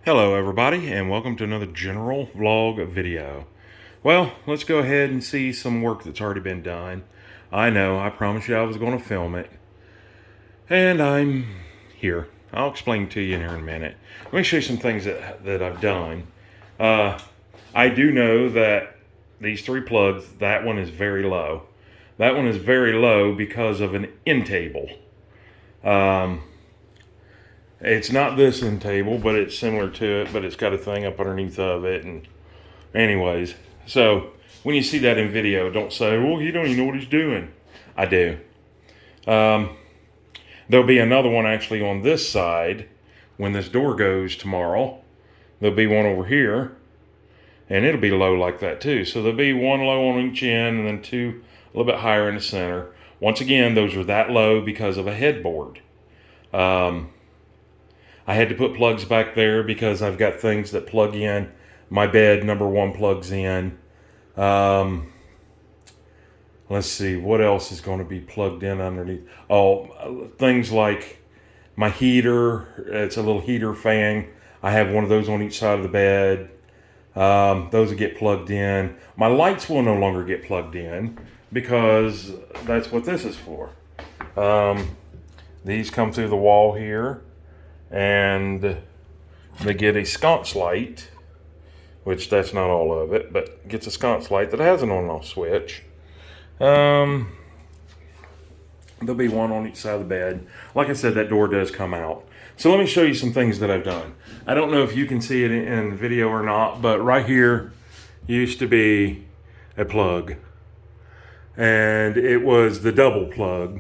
Hello everybody, and welcome to another general vlog video. Well, let's go ahead and see some work that's already been done. I know, I promised you I was going to film it. And I'm here. I'll explain to you in here in a minute. Let me show you some things that I've done. I do know that these three plugs, that one is very low. That one is very low because of an end table. It's not this end table, but it's similar to it, but it's got a thing up underneath of it. And anyways, so when you see that in video, don't say, well, he don't even know what he's doing. I do. There'll be another one actually on this side when this door goes tomorrow. There'll be one over here, and it'll be low like that too. So there'll be one low on each end and then two a little bit higher in the center. Once again, those are that low because of a headboard. I had to put plugs back there because I've got things that plug in. My bed, number one, plugs in. Let's see, what else is going to be plugged in underneath? Oh, things like my heater. It's a little heater fan. I have one of those on each side of the bed. Those will get plugged in. My lights will no longer get plugged in because that's what this is for. These come through the wall here. And they get a sconce light, which that's not all of it, but gets a sconce light that has an on and off switch. There'll be one on each side of the bed. Like I said, that door does come out. So let me show you some things that I've done. I don't know if you can see it in video or not, but right here used to be a plug. And it was the double plug.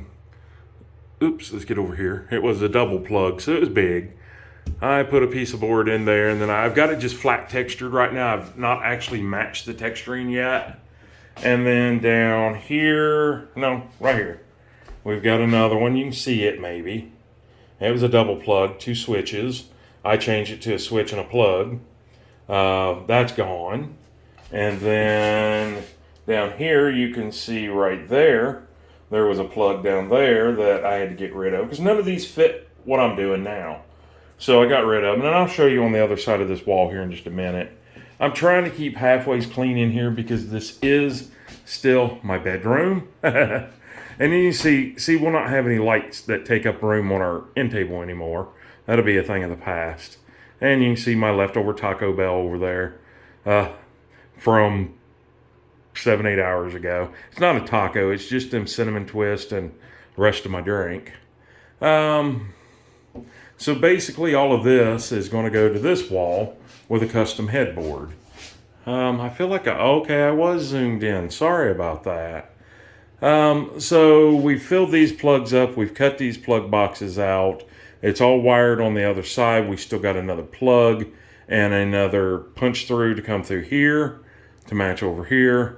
Oops, let's get over here. It was a double plug, so it was big. I put a piece of board in there, and then I've got it just flat textured right now. I've not actually matched the texturing yet. And then down here, no, right here, we've got another one. You can see it maybe. It was a double plug, two switches. I changed it to a switch and a plug. That's gone. And then down here, you can see right there, there was a plug down there that I had to get rid of because none of these fit what I'm doing now. So I got rid of them, and I'll show you on the other side of this wall here in just a minute. I'm trying to keep halfway clean in here because this is still my bedroom. And then you see we'll not have any lights that take up room on our end table anymore. That'll be a thing of the past. And you can see my leftover Taco Bell over there from 7-8 hours ago. It's not a taco, it's just them cinnamon twist and the rest of my drink. So basically all of this is going to go to this wall with a custom headboard. I feel like I was zoomed in. Sorry about that. So we filled these plugs up. We've cut these plug boxes out. It's all wired on the other side. We still got another plug and another punch through to come through here to match over here.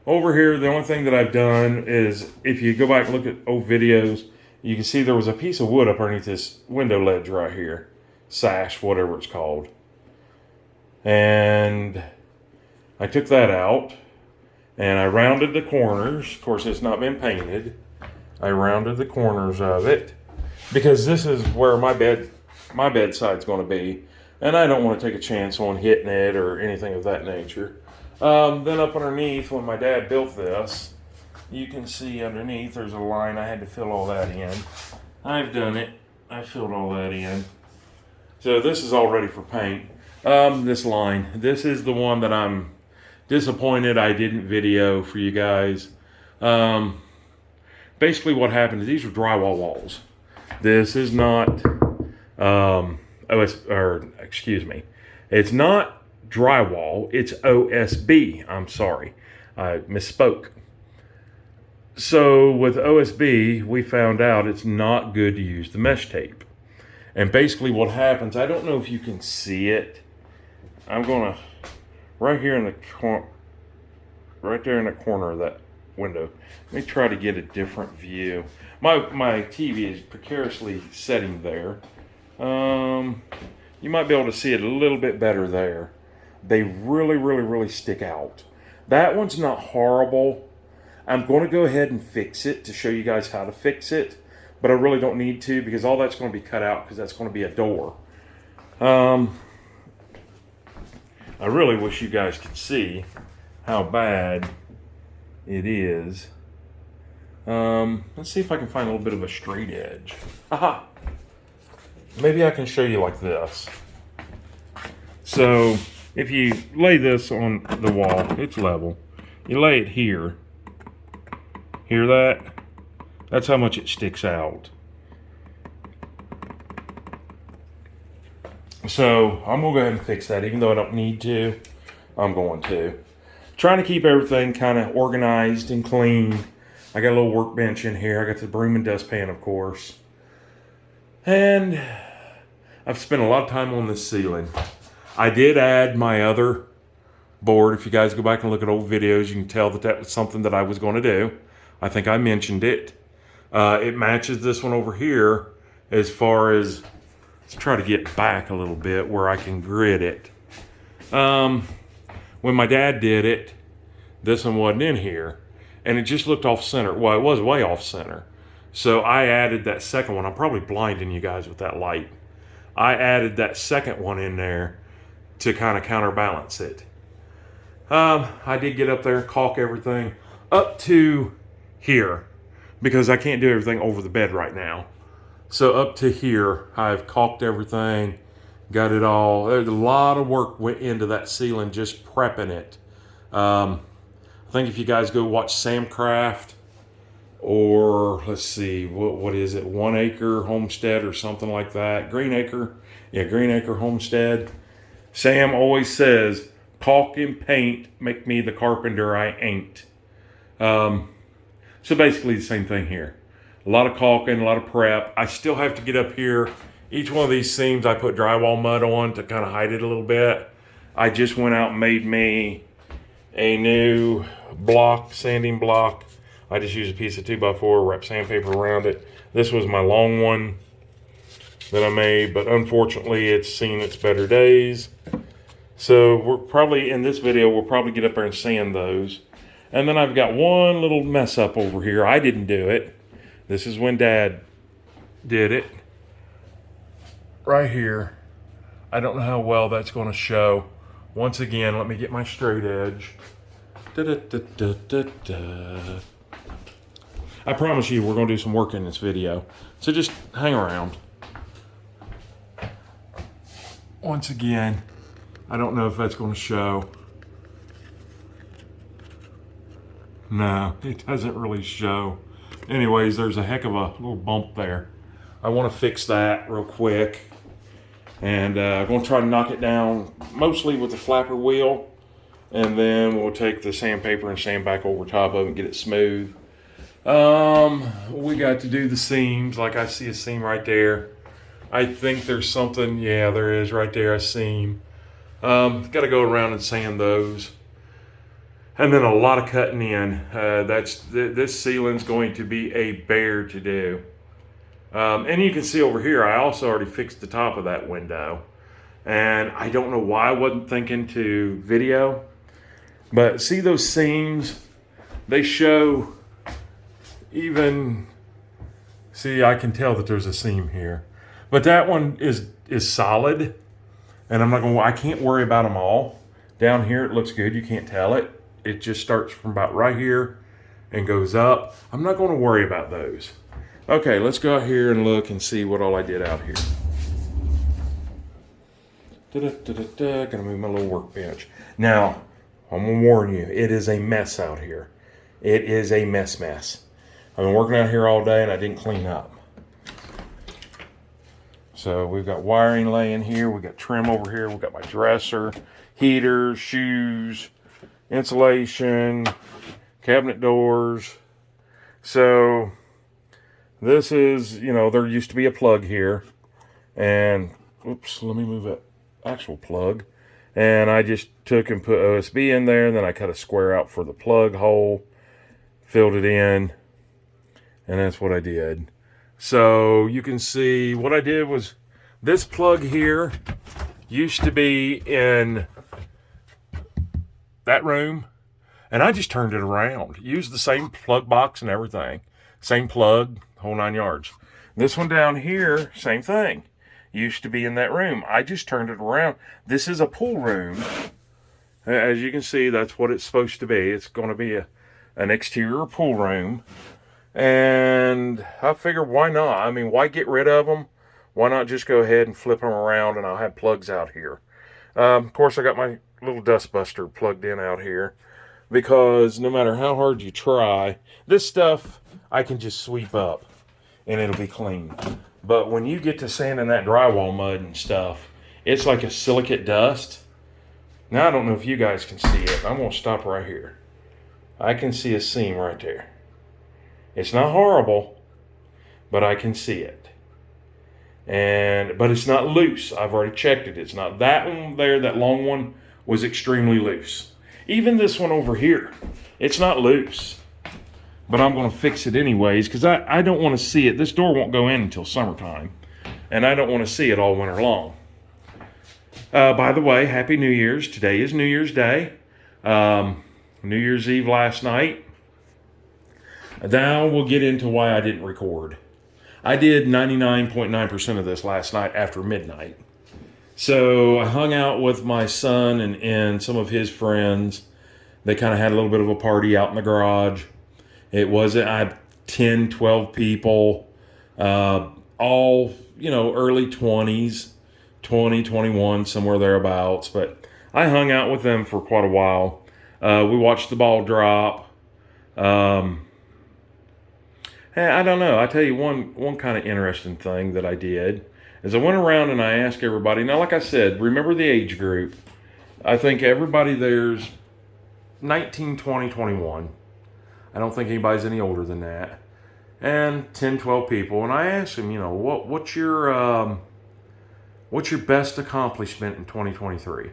Over here, the only thing that I've done is, if you go back and look at old videos, you can see there was a piece of wood up underneath this window ledge right here. Sash, whatever it's called. And I took that out, and I rounded the corners. Of course, it's not been painted. I rounded the corners of it, because this is where my bedside's going to be, and I don't want to take a chance on hitting it or anything of that nature. Then up underneath, when my dad built this, you can see underneath there's a line. I had to fill all that in. I've done it. I filled all that in. So this is all ready for paint. This line. This is the one that I'm disappointed I didn't video for you guys. Basically what happened is these are drywall walls. This is not, it's not drywall, it's OSB. I'm sorry, I misspoke. So with OSB, we found out it's not good to use the mesh tape. And basically what happens, I don't know if you can see it. I'm gonna, right here in the corner, right there in the corner of that window. Let me try to get a different view. My TV is precariously setting there. You might be able to see it a little bit better there. They really stick out. That one's not horrible. I'm going to go ahead and fix it to show you guys how to fix it, but I really don't need to because all that's going to be cut out because that's going to be a door. I really wish you guys could see how bad it is. Let's see if I can find a little bit of a straight edge. Aha! Maybe I can show you like this. So if you lay this on the wall, it's level. You lay it here. Hear that? That's how much it sticks out. So I'm gonna go ahead and fix that, even though I don't need to. I'm going to. Trying to keep everything kind of organized and clean. I got a little workbench in here. I got the broom and dustpan, of course. And I've spent a lot of time on this ceiling. I did add my other board. If you guys go back and look at old videos, you can tell that that was something that I was going to do. I think I mentioned it. It matches this one over here as far as, let's try to get back a little bit where I can grid it. When my dad did it, this one wasn't in here. And it just looked off center. Well, it was way off center. So I added that second one. I'm probably blinding you guys with that light. I added that second one in there to kind of counterbalance it. I did get up there, caulk everything up to here because I can't do everything over the bed right now. So up to here, I've caulked everything, got it all. There's a lot of work went into that ceiling just prepping it. I think if you guys go watch Sam Craft or let's see, what is it? 1 Acre Homestead or something like that. Green Acre. Yeah, Green Acre Homestead. Sam always says, caulk and paint make me the carpenter I ain't. So basically the same thing here. A lot of caulking, a lot of prep. I still have to get up here. Each one of these seams I put drywall mud on to kind of hide it a little bit. I just went out and made me a new block, sanding block. I just used a piece of 2x4, wrap sandpaper around it. This was my long one that I made, but unfortunately it's seen its better days. So we're probably, in this video, we'll probably get up there and sand those. And then I've got one little mess up over here. I didn't do it. This is when Dad did it. Right here. I don't know how well that's going to show. Once again, let me get my straight edge. I promise you we're going to do some work in this video. So just hang around. Once again, I don't know if that's going to show. No, it doesn't really show. Anyways, there's a heck of a little bump there. I want to fix that real quick. And I'm going to try to knock it down mostly with the flapper wheel. And then we'll take the sandpaper and sand back over top of it and get it smooth. We got to do the seams. Like I see a seam right there. I think there's something. Yeah, there is right there, a seam. Got to go around and sand those. And then a lot of cutting in. This ceiling's going to be a bear to do. And you can see over here, I also already fixed the top of that window. And I don't know why I wasn't thinking to video. But see those seams? They show even... See, I can tell that there's a seam here. But that one is solid. And I'm not going to... I can't worry about them all. Down here, it looks good. You can't tell it. It just starts from about right here and goes up. I'm not going to worry about those. Okay, let's go out here and look and see what all I did out here. Gonna move my little workbench. Now, I'm gonna warn you, it is a mess out here. It is a mess. I've been working out here all day and I didn't clean up. So we've got wiring laying here. We've got trim over here. We've got my dresser, heaters, shoes, insulation, cabinet doors. So this is, there used to be a plug here. And, oops, let me move that actual plug. And I just took and put OSB in there. And then I cut a square out for the plug hole. Filled it in. And that's what I did. So you can see what I did was this plug here used to be in that room. And I just turned it around. Used the same plug box and everything. Same plug, whole 9 yards. This one down here, same thing. Used to be in that room. I just turned it around. This is a pool room. As you can see, that's what it's supposed to be. It's going to be an exterior pool room. And I figured, why not? I mean, why get rid of them? Why not just go ahead and flip them around, and I'll have plugs out here. Of course, I got my little dust buster plugged in out here, because no matter how hard you try, this stuff I can just sweep up and it'll be clean. But when you get to sanding that drywall mud and stuff, it's like a silicate dust. Now, I don't know if you guys can see it. I'm going to stop right here. I can see a seam right there. It's not horrible, but I can see it. But it's not loose. I've already checked it. It's not that one there. That long one was extremely loose. Even this one over here, it's not loose. But I'm going to fix it anyways, because I don't want to see it. This door won't go in until summertime, and I don't want to see it all winter long. By the way, Happy New Year's. Today is New Year's Day. New Year's Eve last night. Now we'll get into why I didn't record. I did 99.9% of this last night after midnight. So I hung out with my son and some of his friends. They kind of had a little bit of a party out in the garage. It wasn't, I had 10, 12 people, all, early 20s, 20, 21, somewhere thereabouts. But I hung out with them for quite a while. We watched the ball drop. I don't know. I tell you one kind of interesting thing that I did is I went around and I asked everybody. Now, like I said, remember the age group. I think everybody there's 19, 20, 21. I don't think anybody's any older than that. And 10, 12 people. And I asked them, what's your best accomplishment in 2023?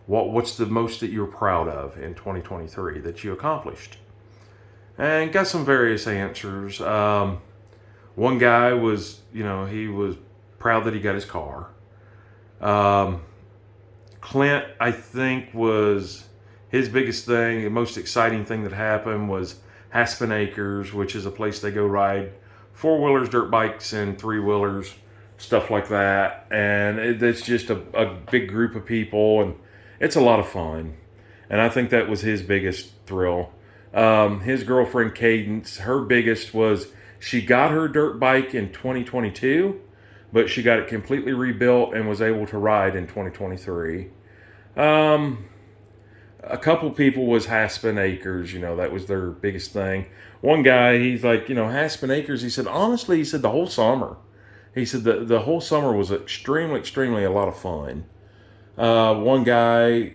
What's the most that you're proud of in 2023 that you accomplished? And got some various answers. One guy was, he was proud that he got his car. Clint, I think, was his biggest thing, the most exciting thing that happened was Aspen Acres, which is a place they go ride four-wheelers, dirt bikes, and three-wheelers, stuff like that. And it's just a big group of people, and it's a lot of fun. And I think that was his biggest thrill. His girlfriend Cadence, her biggest was she got her dirt bike in 2022, but she got it completely rebuilt and was able to ride in 2023. A couple people was Aspen Acres, that was their biggest thing. One guy, he's like, Aspen Acres, he said, honestly, he said the whole summer. He said the whole summer was extremely a lot of fun. One guy,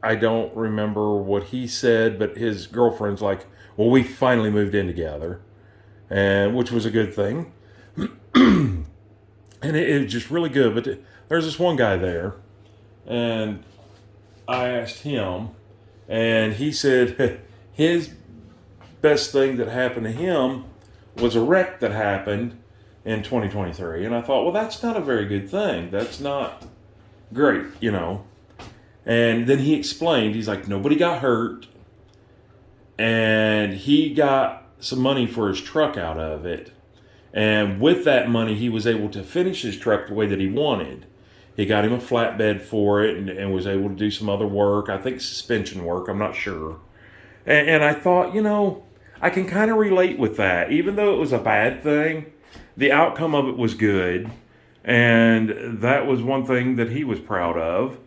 I don't remember what he said, but his girlfriend's like, well, we finally moved in together, and which was a good thing. And it was just really good. But there's this one guy there, and I asked him, and he said his best thing that happened to him was a wreck that happened in 2023. And I thought, well, that's not a very good thing. That's not great, And then he explained, he's like, nobody got hurt, and he got some money for his truck out of it. And with that money, he was able to finish his truck the way that he wanted. He got him a flatbed for it and was able to do some other work. I think suspension work, I'm not sure. And I thought, I can kind of relate with that. Even though it was a bad thing, the outcome of it was good. And that was one thing that he was proud of.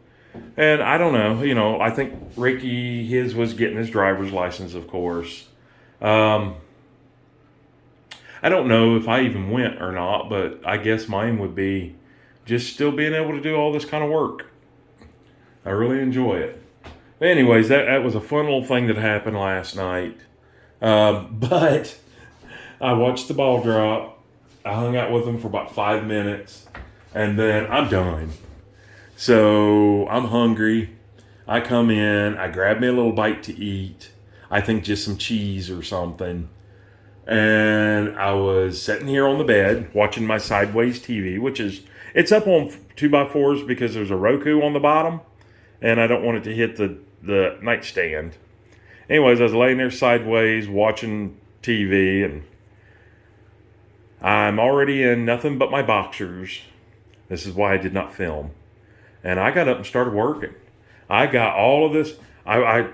And I don't know, I think Ricky, his was getting his driver's license, of course. I don't know if I even went or not, but I guess mine would be just still being able to do all this kind of work. I really enjoy it. But anyways, that was a fun little thing that happened last night. But I watched the ball drop. I hung out with them for about 5 minutes, and then I'm done. So I'm hungry. I come in, I grab me a little bite to eat. I think just some cheese or something. And I was sitting here on the bed watching my sideways TV, it's up on 2x4s because there's a Roku on the bottom, and I don't want it to hit the nightstand. Anyways, I was laying there sideways watching TV, and I'm already in nothing but my boxers. This is why I did not film. And I got up and started working. I got all of this. I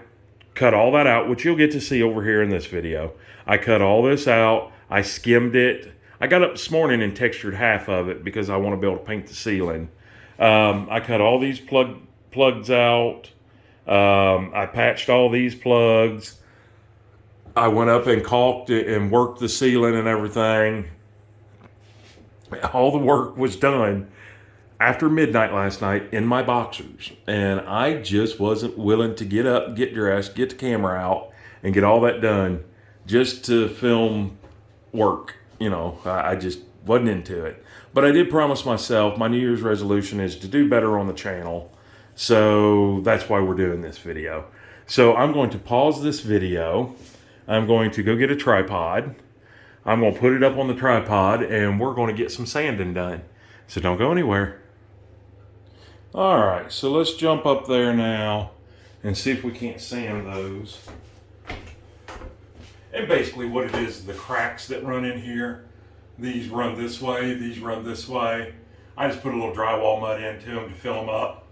cut all that out, which you'll get to see over here in this video. I cut all this out. I skimmed it. I got up this morning and textured half of it because I want to be able to paint the ceiling. I cut all these plugs out. I patched all these plugs. I went up and caulked it and worked the ceiling and everything. All the work was done after midnight last night in my boxers. And I just wasn't willing to get up, get dressed, get the camera out, and get all that done just to film work. You know, I just wasn't into it. But I did promise myself my New Year's resolution is to do better on the channel. So that's why we're doing this video. So I'm going to pause this video. I'm going to go get a tripod. I'm going to put it up on the tripod and we're going to get some sanding done. So don't go anywhere. All right, so let's jump up there now and see if we can't sand those. And basically what it is the cracks that run in here. These run this way, these run this way. I just put a little drywall mud into them to fill them up.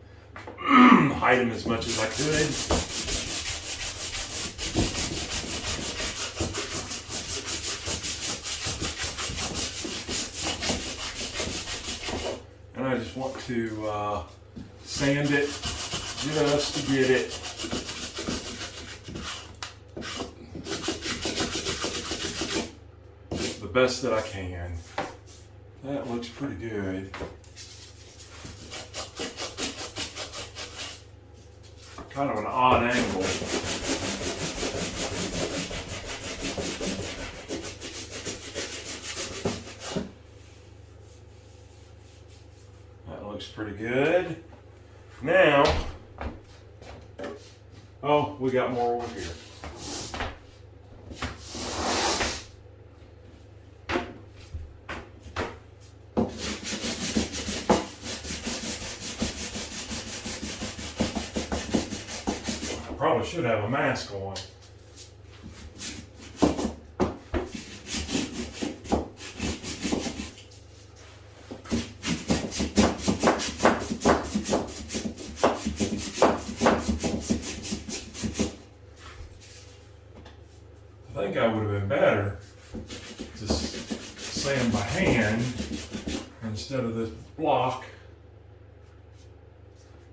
Hide them as much as I could. And I just want to sand it just to get it the best that I can. That looks pretty good. Kind of an odd angle. That looks pretty good. Now, oh, we got more over here. Probably should have a mask on. I think I would have been better to sand by hand instead of this block.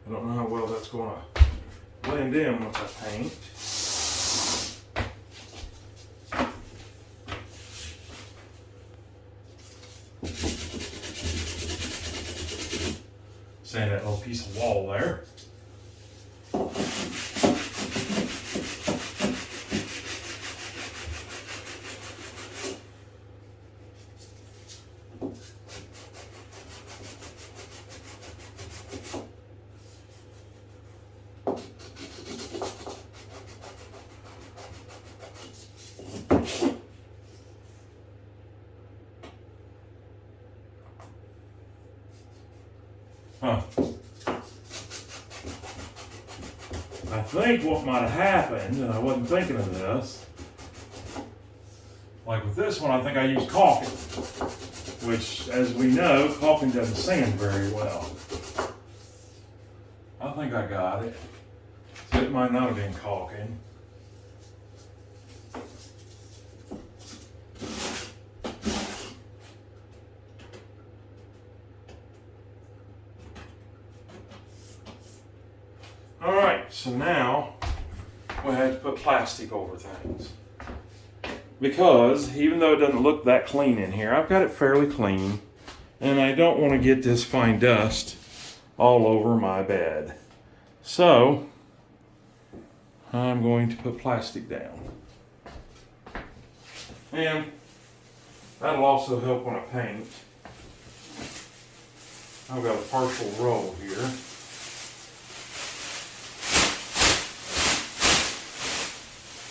I don't know how well that's going to blend in once I paint. Sand that little piece of wall there. Huh. I think what might have happened, and I wasn't thinking of this, like with this one, I think I used caulking, which, as we know, caulking doesn't sand very well. I think I got it. So it might not have been caulking. So now we have to put plastic over things. Because even though it doesn't look that clean in here, I've got it fairly clean. And I don't want to get this fine dust all over my bed. So I'm going to put plastic down. And that'll also help when I paint. I've got a partial roll here.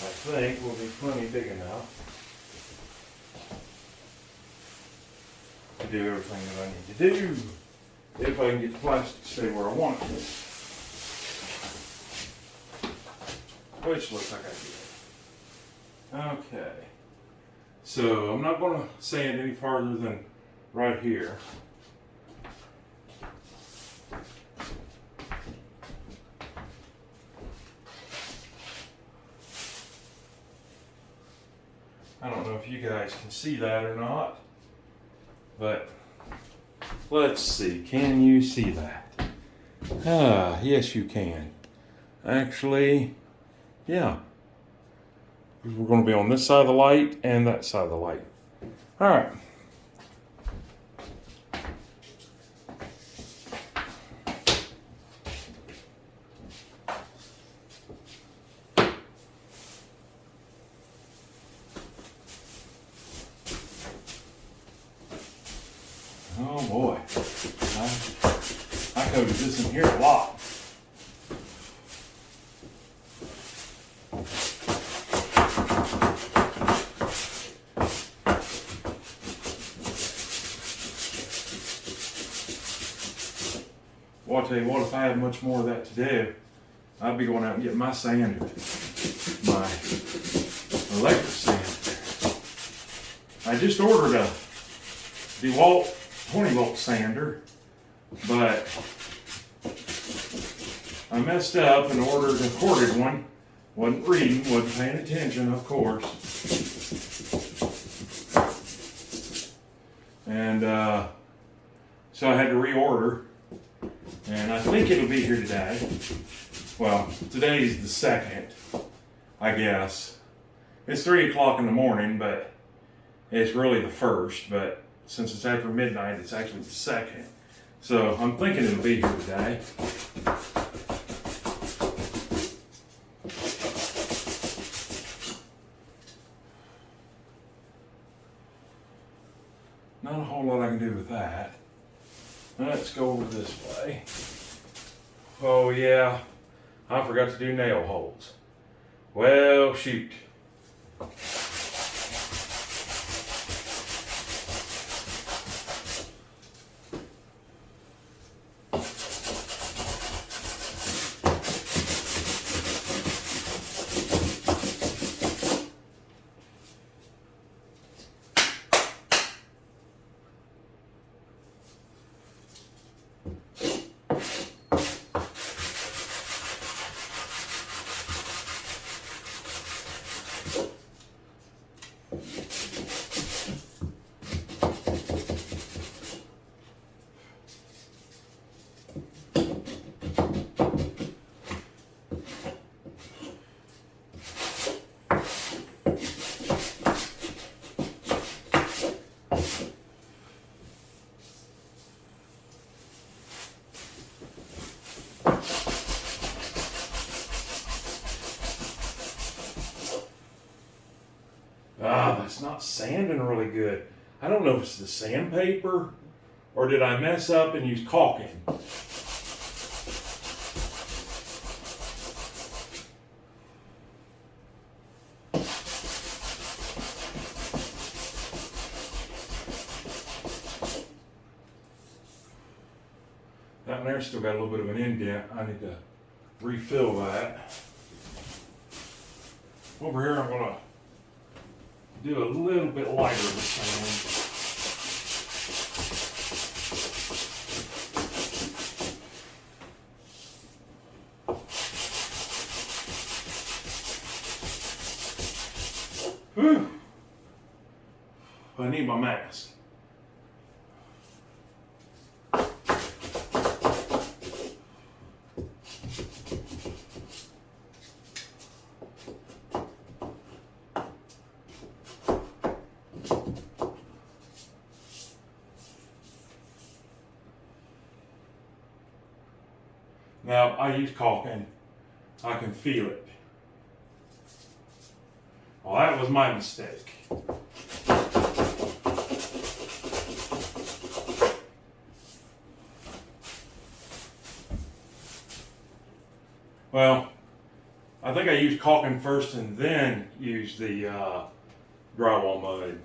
I think will be plenty big enough to do everything that I need to do if I can get the plastic to stay where I want it to. Which looks like I did. Okay. So I'm not going to sand any farther than right here. I don't know if you guys can see that or not, but let's see. Can you see that? Ah, yes, you can. Actually, yeah. We're going to be on this side of the light and that side of the light. All right. Oh boy, I coated this in here a lot. Well, I'll tell you what, if I had much more of that to do, I'd be going out and getting my sander, my electric sander. I just ordered a DeWalt 20-volt sander, but I messed up and ordered a corded one. Wasn't reading, wasn't paying attention, of course. And so I had to reorder. And I think it'll be here today. Well, today's the 2nd, I guess. It's 3 o'clock in the morning, but it's really the 1st. But since it's after midnight, it's actually the 2nd. So I'm thinking it'll be here today. Not a whole lot I can do with that. Let's go over this way. Oh yeah, I forgot to do nail holes. Well, shoot. It's not sanding really good. I don't know if it's the sandpaper or did I mess up and use caulking. Down there still got a little bit of an indent. I need to refill that. Over here I'm going to do a little bit lighter of the sand. Whew. I need my mask. Now, I use caulking. I can feel it. Well, that was my mistake. Well, I think I used caulking first and then used the drywall mud.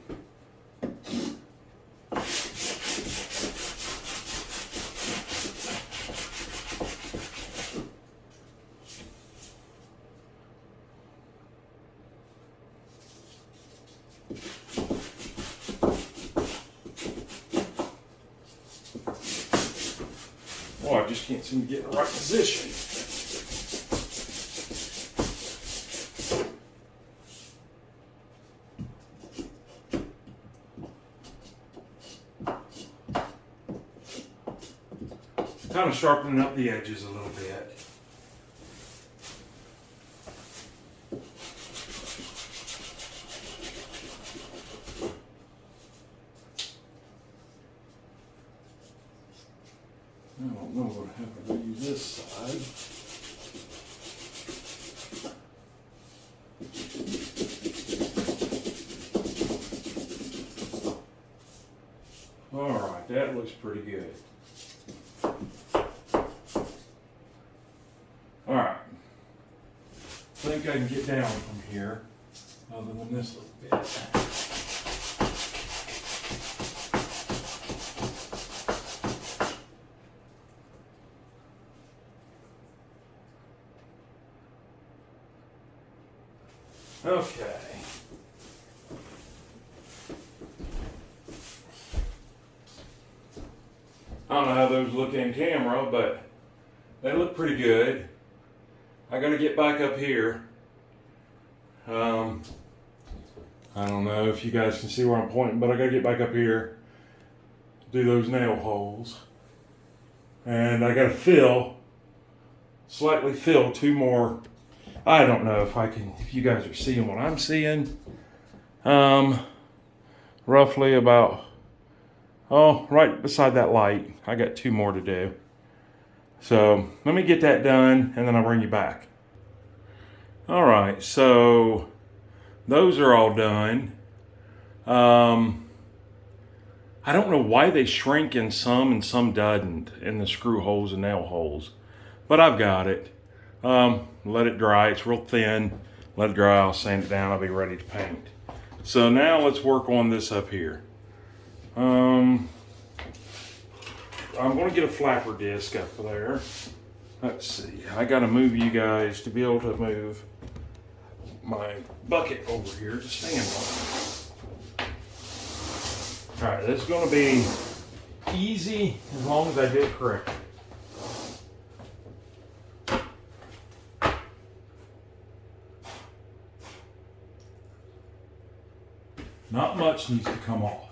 Oh, I just can't seem to get in the right position. kind of sharpening up the edges a little bit. I don't know what happened to use this side. All right, that looks pretty good. All right, I think I can get down from here, other than this little bit. Okay. I don't know how those look in camera, but they look pretty good. I gotta get back up here. I don't know if you guys can see where I'm pointing, but I gotta get back up here, do those nail holes. And I gotta slightly fill 2 more. I don't know if you guys are seeing what I'm seeing. Roughly about, right beside that light. I got 2 more to do. So let me get that done and then I'll bring you back. All right, so those are all done. I don't know why they shrink in some and some doesn't in the screw holes and nail holes, but I've got it. Let it dry, it's real thin. Let it dry, I'll sand it down, I'll be ready to paint. So now let's work on this up here. I'm gonna get a flapper disc up there. Let's see, I gotta move you guys to be able to move my bucket over here to stand on. All right, this is gonna be easy as long as I do it correctly. Not much needs to come off.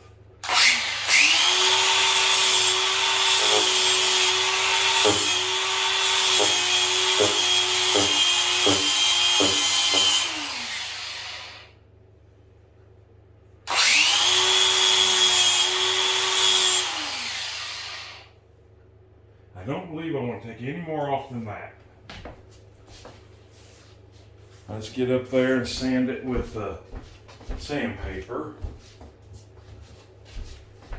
I don't believe I want to take any more off than that. Let's get up there and sand it with sandpaper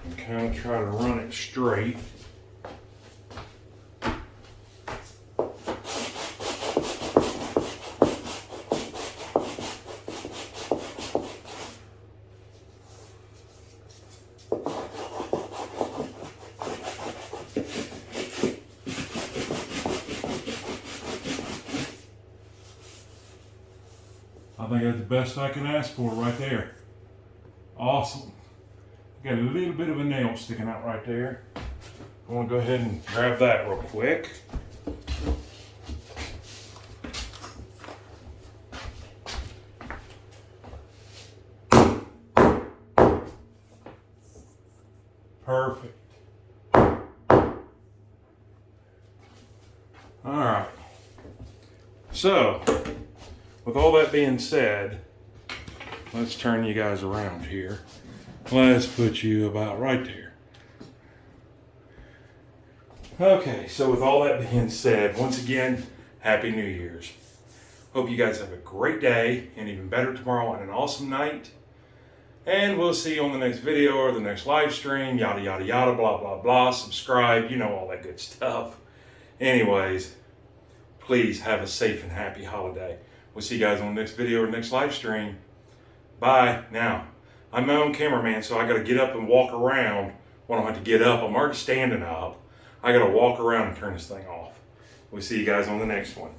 and kind of try to run it straight. I think that's the best I can ask for right there. Awesome. Got a little bit of a nail sticking out right there. I want to go ahead and grab that real quick. Perfect. All right. So, with all that being said, let's turn you guys around here. Let's put you about right there. Okay, so with all that being said, once again, Happy New Year's. Hope you guys have a great day and even better tomorrow and an awesome night. And we'll see you on the next video or the next live stream, yada, yada, yada, blah, blah, blah. Subscribe, you know, all that good stuff. Anyways, please have a safe and happy holiday. We'll see you guys on the next video or next live stream. Bye. Now, I'm my own cameraman, so I got to get up and walk around. Well, I don't have to get up. I'm already standing up. I got to walk around and turn this thing off. We'll see you guys on the next one.